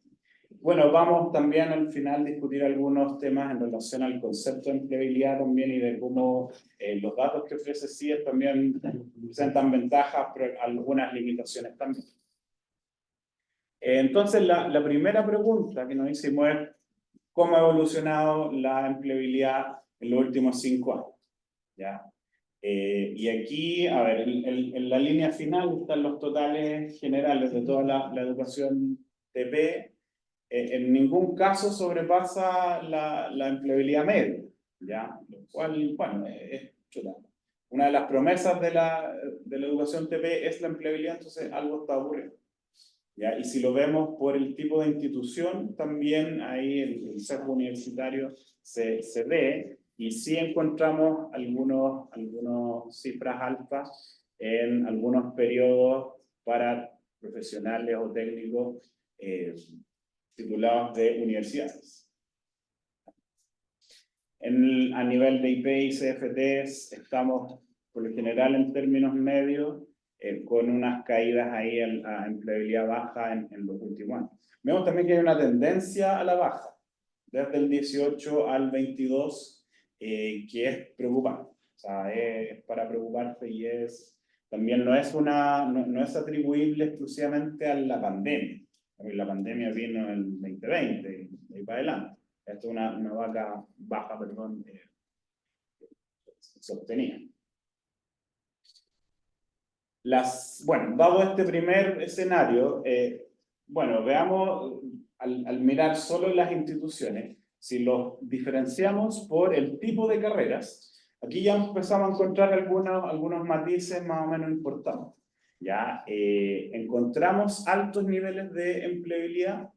Bueno, vamos también al final a discutir algunos temas en relación al concepto de empleabilidad también y de cómo los datos que ofrece CIES también presentan ventajas, pero algunas limitaciones también. Entonces, la primera pregunta que nos hicimos es cómo ha evolucionado la empleabilidad en los últimos 5 años. ¿Ya? Y aquí, a ver, en la línea final están los totales generales de toda la educación TP. En ningún caso sobrepasa la empleabilidad media, ¿ya? Lo cual, bueno, es chuta. Una de las promesas de la educación TP es la empleabilidad, entonces algo está ocurriendo. ¿Ya? Y si lo vemos por el tipo de institución, también ahí el sesgo universitario se ve, y sí encontramos algunos cifras altas en algunos periodos para profesionales o técnicos titulados de universidades. A nivel de IP y CFTs estamos por lo general en términos medios, con unas caídas ahí a empleabilidad baja en los últimos años. Vemos también que hay una tendencia a la baja, desde el 18 al 22, que es preocupante. O sea, es para preocuparse y también no es atribuible exclusivamente a la pandemia. La pandemia vino en el 2020, y ahí para adelante. Esto es una baja, sostenida. Bueno, dado este primer escenario, bueno, veamos, al mirar solo las instituciones, si los diferenciamos por el tipo de carreras, aquí ya empezamos a encontrar algunos matices más o menos importantes. Ya encontramos altos niveles de empleabilidad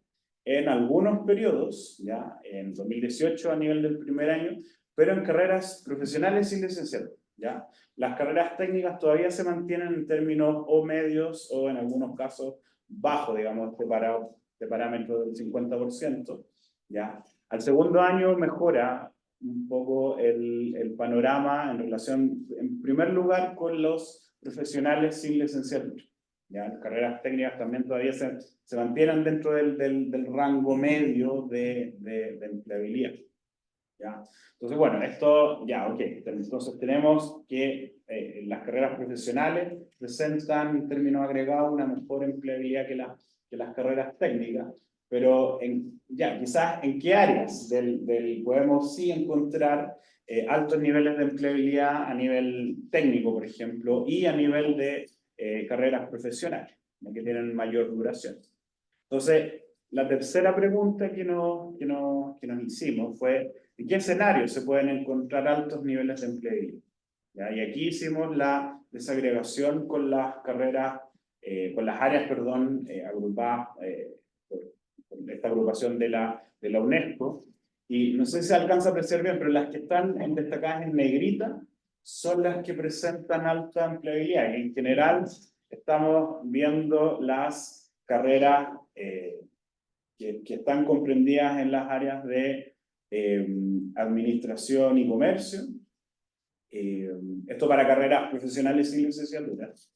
en algunos periodos, ya en 2018 a nivel del primer año, pero en carreras profesionales sin licenciatura. ¿Ya? Las carreras técnicas todavía se mantienen en términos o medios o en algunos casos bajos, digamos, este parámetro del 50%. ¿Ya? Al segundo año mejora un poco el panorama en relación, en primer lugar, con los profesionales sin licenciatura. ¿Ya? Las carreras técnicas también todavía se mantienen dentro del rango medio de empleabilidad. ¿Ya? Entonces, bueno, esto ya, ok. Entonces tenemos que las carreras profesionales presentan en términos agregados una mejor empleabilidad que las carreras técnicas, pero quizás en qué áreas podemos sí encontrar altos niveles de empleabilidad a nivel técnico, por ejemplo, y a nivel de carreras profesionales, que tienen mayor duración. Entonces, la tercera pregunta que nos hicimos fue: ¿en qué escenarios se pueden encontrar altos niveles de empleabilidad? ¿Ya? Y aquí hicimos la desagregación con las carreras, con las áreas, perdón, agrupadas por esta agrupación de la UNESCO. Y no sé si se alcanza a apreciar bien, pero las que están destacadas en negrita son las que presentan alta empleabilidad. Y en general estamos viendo las carreras que están comprendidas en las áreas de administración y comercio. Esto para carreras profesionales y licenciaturas.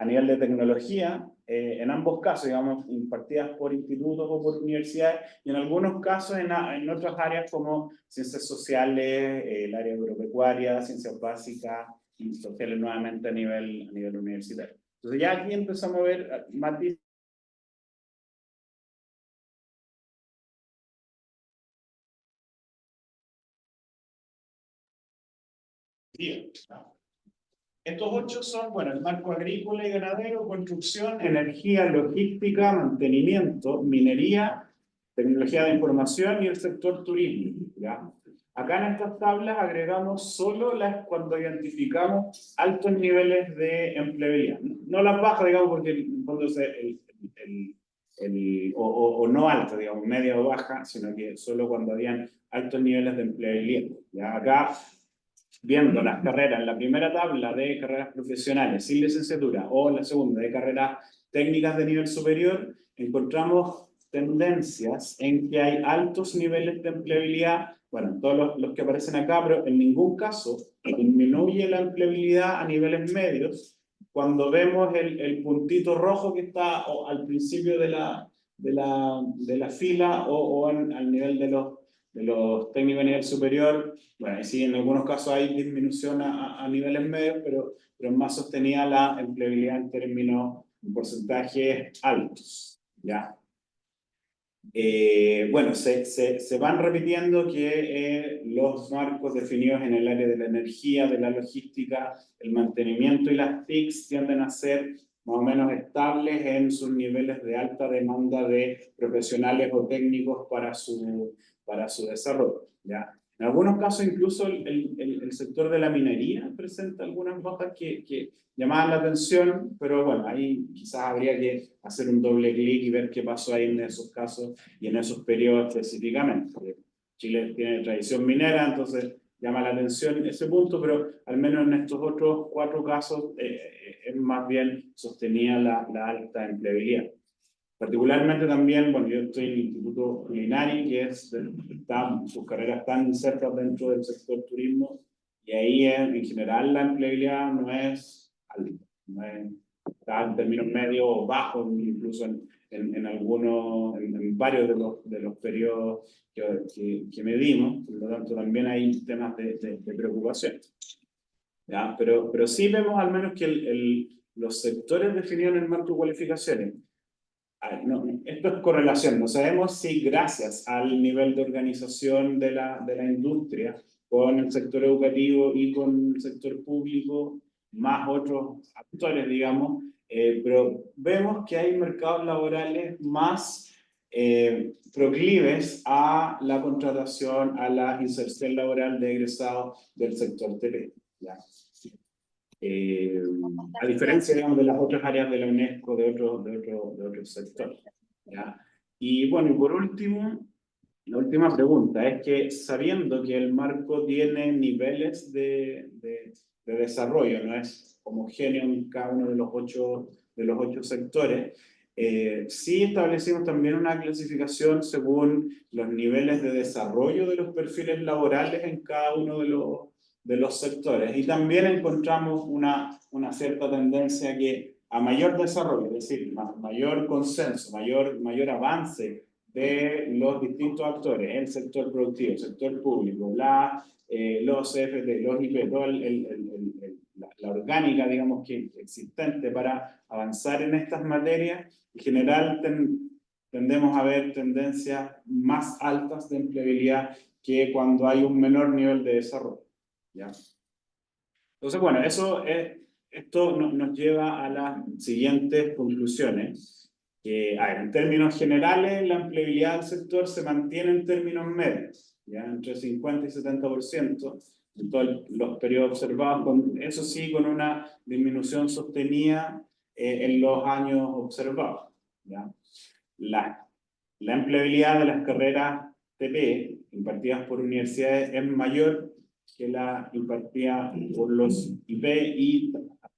A nivel de tecnología, en ambos casos, digamos, impartidas por institutos o por universidades, y en algunos casos en otras áreas como ciencias sociales, el área agropecuaria, ciencias básicas y sociales nuevamente a nivel universitario. Entonces ya aquí empezamos a ver matices. Estos 8 son, bueno, el marco agrícola y ganadero, construcción, energía, logística, mantenimiento, minería, tecnología de información y el sector turismo, ¿ya? Acá en estas tablas agregamos solo las cuando identificamos altos niveles de empleabilidad. No las bajas, digamos, porque en el fondo o no altas, digamos, media o baja, sino que solo cuando habían altos niveles de empleabilidad. ¿Ya? Acá, viendo las carreras en la primera tabla de carreras profesionales sin licenciatura o en la segunda de carreras técnicas de nivel superior, encontramos tendencias en que hay altos niveles de empleabilidad, bueno, todos los que aparecen acá, pero en ningún caso disminuye la empleabilidad a niveles medios cuando vemos el puntito rojo que está al principio de la fila o al nivel de los técnicos a nivel superior. Bueno, y sí, en algunos casos hay disminución a niveles medios, pero es más sostenida la empleabilidad en términos de porcentajes altos, ¿ya? Bueno, se van repitiendo que los marcos definidos en el área de la energía, de la logística, el mantenimiento y las TICs tienden a ser más o menos estables en sus niveles de alta demanda de profesionales o técnicos para su desarrollo, ¿ya? En algunos casos incluso el sector de la minería presenta algunas bajas que llamaban la atención, pero bueno, ahí quizás habría que hacer un doble clic y ver qué pasó ahí en esos casos y en esos periodos específicamente. Chile tiene tradición minera, entonces llama la atención ese punto, pero al menos en estos otros 4 casos es más bien sostenida la alta empleabilidad. Particularmente también, bueno, yo estoy en el Instituto Culinari, que sus carreras están insertas dentro del sector turismo, y ahí en general la empleabilidad no es alta, está en términos medios o bajos, incluso en varios de los periodos que medimos, por lo tanto también hay temas de preocupación. ¿Ya? Pero sí vemos al menos que los sectores definidos en el marco de cualificaciones, no, esto es correlación, no sabemos si gracias al nivel de organización de la industria con el sector educativo y con el sector público, más otros actores, digamos, pero vemos que hay mercados laborales más proclives a la contratación, a la inserción laboral de egresados del sector TP, ¿ya? A diferencia, digamos, de las otras áreas de la UNESCO, de otros sectores, ¿ya? Y bueno, y por último, la última pregunta es que sabiendo que el marco tiene niveles de desarrollo, no es homogéneo en cada uno de los ocho sectores, sí establecimos también una clasificación según los niveles de desarrollo de los perfiles laborales en cada uno de los sectores. Y también encontramos una cierta tendencia que a mayor desarrollo, es decir, mayor consenso, mayor avance de los distintos actores, el sector productivo, el sector público, los CFT, los IP, toda la orgánica, digamos, que existente para avanzar en estas materias, en general tendemos a ver tendencias más altas de empleabilidad que cuando hay un menor nivel de desarrollo, ¿ya? Entonces, bueno, esto nos lleva a las siguientes conclusiones. En términos generales, la empleabilidad del sector se mantiene en términos medios, ¿ya? Entre 50 y 70%, en todos los periodos observados, eso sí, con una disminución sostenida en los años observados, ¿ya? La empleabilidad de las carreras TP impartidas por universidades es mayor que la impartida por los IP y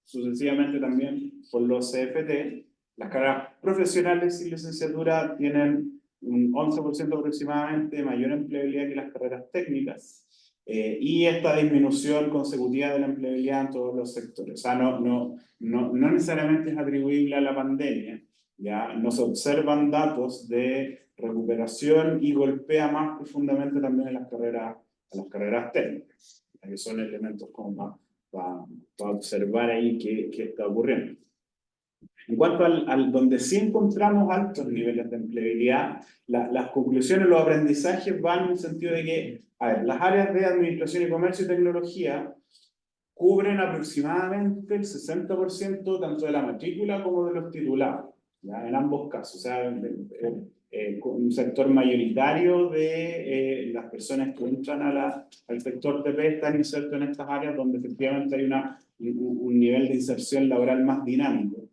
sucesivamente también por los CFT. Las carreras profesionales y licenciatura tienen un 11% aproximadamente mayor empleabilidad que las carreras técnicas. Y esta disminución consecutiva de la empleabilidad en todos los sectores. O sea, no necesariamente es atribuible a la pandemia. Ya no se observan datos de recuperación y golpea más profundamente también en las carreras técnicas, que son elementos como para observar ahí qué está ocurriendo. En cuanto al donde sí encontramos altos niveles de empleabilidad, las conclusiones, los aprendizajes van en el sentido de que, a ver, las áreas de administración y comercio y tecnología cubren aproximadamente el 60% tanto de la matrícula como de los titulados, ¿ya? En ambos casos, o sea, un sector mayoritario de las personas que entran al sector TP están insertos en estas áreas donde efectivamente hay un nivel de inserción laboral más dinámico.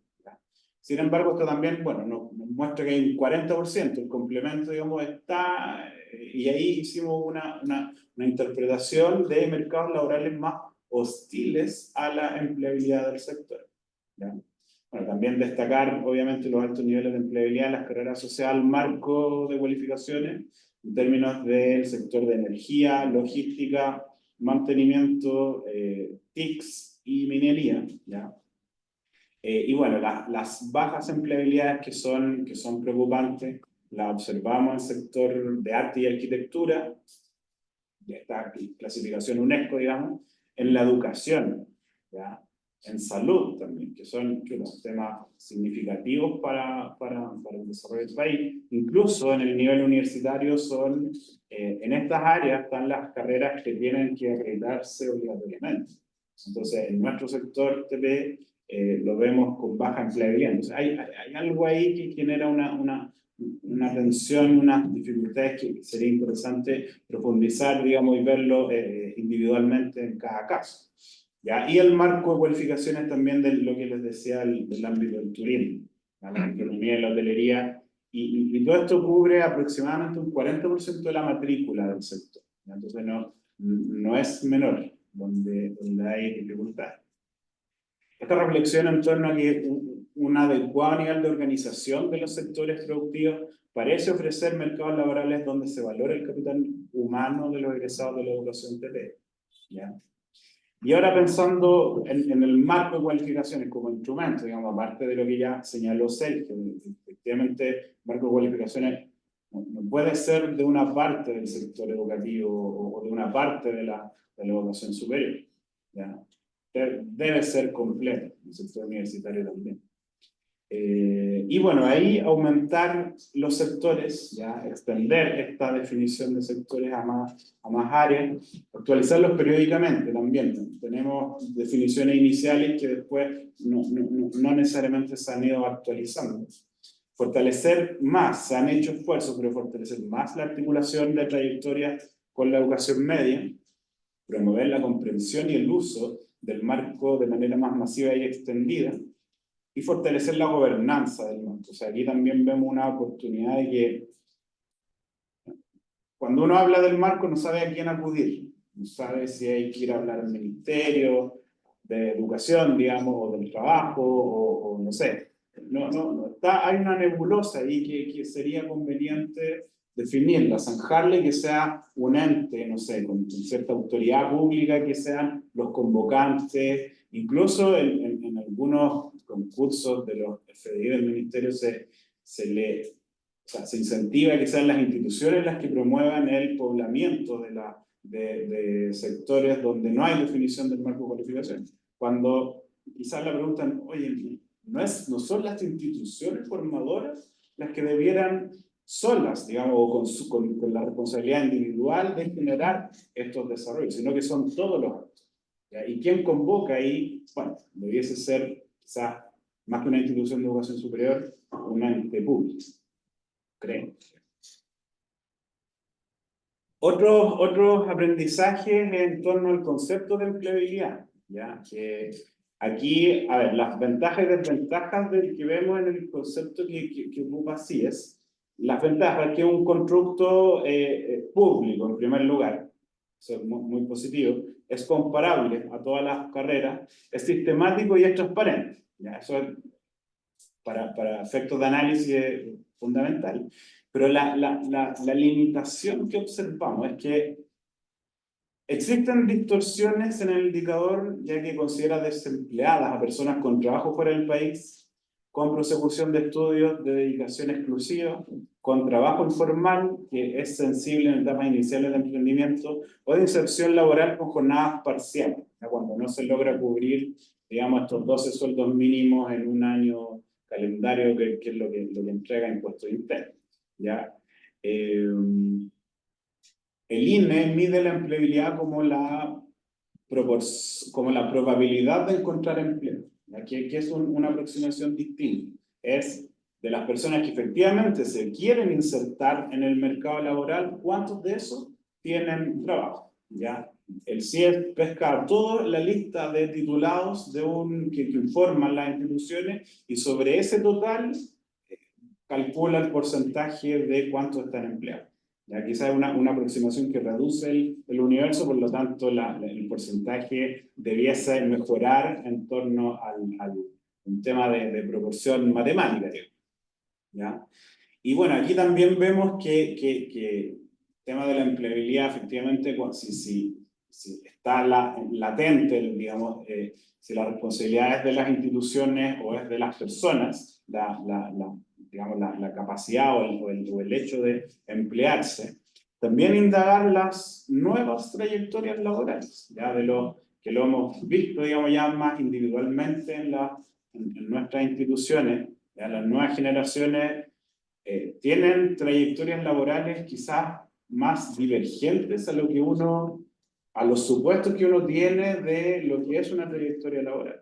Sin embargo, esto también, bueno, nos muestra que hay un 40%, el complemento, digamos, está, y ahí hicimos una interpretación de mercados laborales más hostiles a la empleabilidad del sector, ¿ya? Bueno, también destacar, obviamente, los altos niveles de empleabilidad en las carreras asociadas al marco de cualificaciones, en términos del sector de energía, logística, mantenimiento, TICs y minería, ¿ya? Y bueno, las bajas empleabilidades que son preocupantes, las observamos en el sector de arte y arquitectura, de esta clasificación UNESCO, digamos, en la educación, ¿ya? En salud también, que son temas significativos para el desarrollo del país. Incluso en el nivel universitario en estas áreas están las carreras que tienen que acreditarse obligatoriamente. Entonces, en nuestro sector TP lo vemos con baja empleabilidad. Entonces, hay algo ahí que genera una tensión, unas dificultades que sería interesante profundizar, digamos, y verlo individualmente en cada caso, ¿ya? Y el marco de cualificaciones también de lo que les decía del ámbito del turismo, la gastronomía y la hotelería, y todo esto cubre aproximadamente un 40% de la matrícula del sector, ¿ya? Entonces no es menor donde hay dificultades. Esta reflexión en torno a que un adecuado nivel de organización de los sectores productivos parece ofrecer mercados laborales donde se valora el capital humano de los egresados de la educación TP, ¿ya? Y ahora pensando en el marco de cualificaciones como instrumento, digamos, aparte de lo que ya señaló Sergio, efectivamente, el marco de cualificaciones no puede ser de una parte del sector educativo o de una parte de la educación superior, ¿ya? Debe ser completo, el sector universitario también. Y bueno, ahí aumentar los sectores, ya extender esta definición de sectores a más áreas, actualizarlos periódicamente también. Tenemos definiciones iniciales que después no necesariamente se han ido actualizando. Fortalecer más, se han hecho esfuerzos, pero fortalecer más la articulación de trayectorias con la educación media, promover la comprensión y el uso del marco de manera más masiva y extendida, y fortalecer la gobernanza del marco. O sea, aquí también vemos una oportunidad de que cuando uno habla del marco no sabe a quién acudir, no sabe si hay que ir a hablar al ministerio de educación, digamos, o del trabajo, o no sé. Hay una nebulosa ahí que sería conveniente definirla, zanjarle, que sea un ente, no sé, con cierta autoridad pública, que sean los convocantes, incluso en algunos concursos de los FDI del ministerio se incentiva que sean las instituciones las que promuevan el poblamiento de sectores donde no hay definición del marco de cualificación. Cuando quizás la preguntan, oye, ¿no son las instituciones formadoras las que debieran solas, digamos, con la responsabilidad individual de generar estos desarrollos, sino que son todos los actores, ¿ya? ¿Y quién convoca ahí? Bueno, debiese ser quizás más que una institución de educación superior, un ente público, creo. Otros aprendizajes en torno al concepto de empleabilidad, ¿ya? Que aquí, a ver, las ventajas y desventajas del que vemos en el concepto que ocupa CIES. Las ventajas, que es un constructo público, en primer lugar, eso es muy positivo, es comparable a todas las carreras, es sistemático y es transparente, ¿ya? Eso es, para efectos de análisis, es fundamental. Pero la limitación que observamos es que existen distorsiones en el indicador, ya que considera desempleadas a personas con trabajo fuera del país, con prosecución de estudios de dedicación exclusiva, con trabajo informal, que es sensible en etapas iniciales de emprendimiento, o de inserción laboral con jornadas parciales, ¿ya? Cuando no se logra cubrir, digamos, estos 12 sueldos mínimos en un año calendario, que es lo que entrega Impuestos Internos, ¿ya? El INE mide la empleabilidad como la probabilidad de encontrar empleo. Aquí es una aproximación distinta. Es de las personas que efectivamente se quieren insertar en el mercado laboral, ¿cuántos de esos tienen trabajo? ¿Ya? El CIES pesca toda la lista de titulados que informan las instituciones, y sobre ese total calcula el porcentaje de cuántos están empleados. Ya, quizás es una aproximación que reduce el universo, por lo tanto el porcentaje debiese mejorar en torno al un tema de proporción matemática, ¿ya? Y bueno, aquí también vemos que el tema de la empleabilidad, efectivamente, si está latente, digamos, si la responsabilidad es de las instituciones o es de las personas, digamos, la capacidad o el hecho de emplearse, también indagar las nuevas trayectorias laborales, ya de lo que lo hemos visto, digamos, ya más individualmente en nuestras instituciones, ya las nuevas generaciones tienen trayectorias laborales quizás más divergentes a los supuestos que uno tiene de lo que es una trayectoria laboral.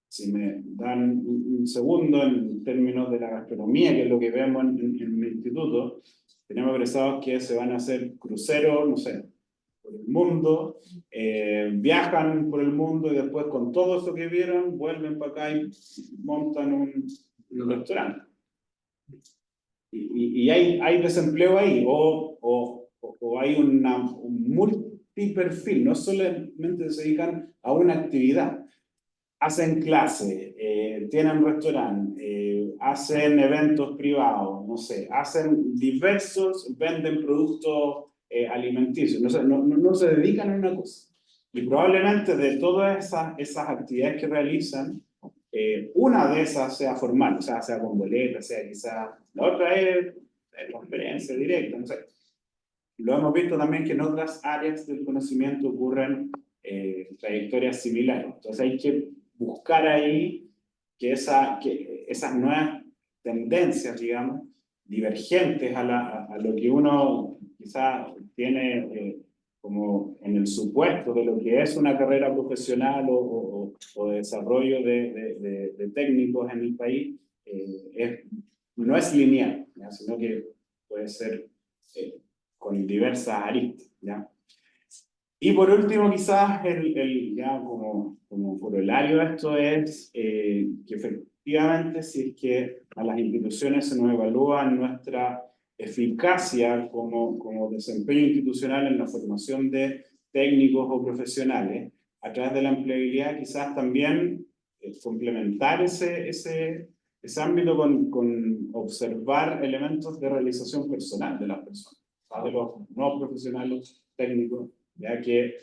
Si me dan un segundo, en términos de la gastronomía, que es lo que vemos en mi instituto, tenemos egresados que se van a hacer cruceros, no sé, por el mundo, viajan por el mundo y después con todo eso que vieron, vuelven para acá y montan un restaurante. Y hay desempleo ahí, o hay un multiperfil, no solamente se dedican a una actividad. Hacen clases, tienen restaurante, hacen eventos privados, no sé, hacen venden productos alimenticios, no se dedican a una cosa. Y probablemente de todas esas actividades que realizan, una de esas sea formal, o sea con boleta, sea quizás, la otra es conferencia directa, no sé. Lo hemos visto también que en otras áreas del conocimiento ocurren trayectorias similares. Entonces hay que buscar ahí que esas nuevas tendencias, digamos, divergentes a lo que uno quizás tiene como en el supuesto de lo que es una carrera profesional o desarrollo de técnicos en el país, no es lineal, ¿ya? Sino que puede ser con diversas aristas, ¿ya? Y por último, quizás ya como corolario de esto es que efectivamente, si es que a las instituciones se nos evalúa nuestra eficacia como desempeño institucional en la formación de técnicos o profesionales, a través de la empleabilidad, quizás también complementar ese ámbito con observar elementos de realización personal de las personas, de los no profesionales técnicos, ya que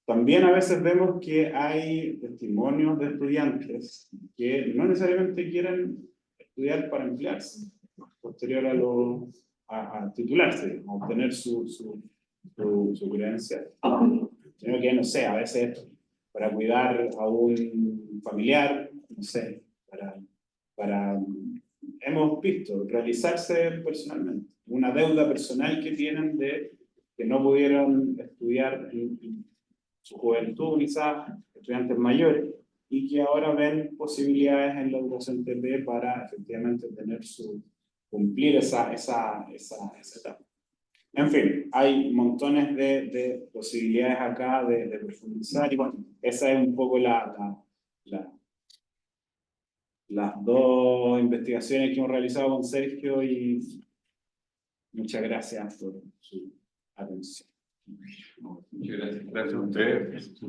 también a veces vemos que hay testimonios de estudiantes que no necesariamente quieren estudiar para emplearse, posterior a titularse, a obtener su credencial, sino que, no sé, a veces para cuidar a un familiar, no sé, hemos visto realizarse personalmente, una deuda personal que tienen de que no pudieron estudiar en su juventud, quizás estudiantes mayores, y que ahora ven posibilidades en la educación TP para efectivamente cumplir esa etapa. En fin, hay montones de posibilidades acá de profundizar y bueno, esa es un poco las dos investigaciones que hemos realizado con Sergio y muchas gracias por su atención. Muchas gracias. Gracias a ustedes.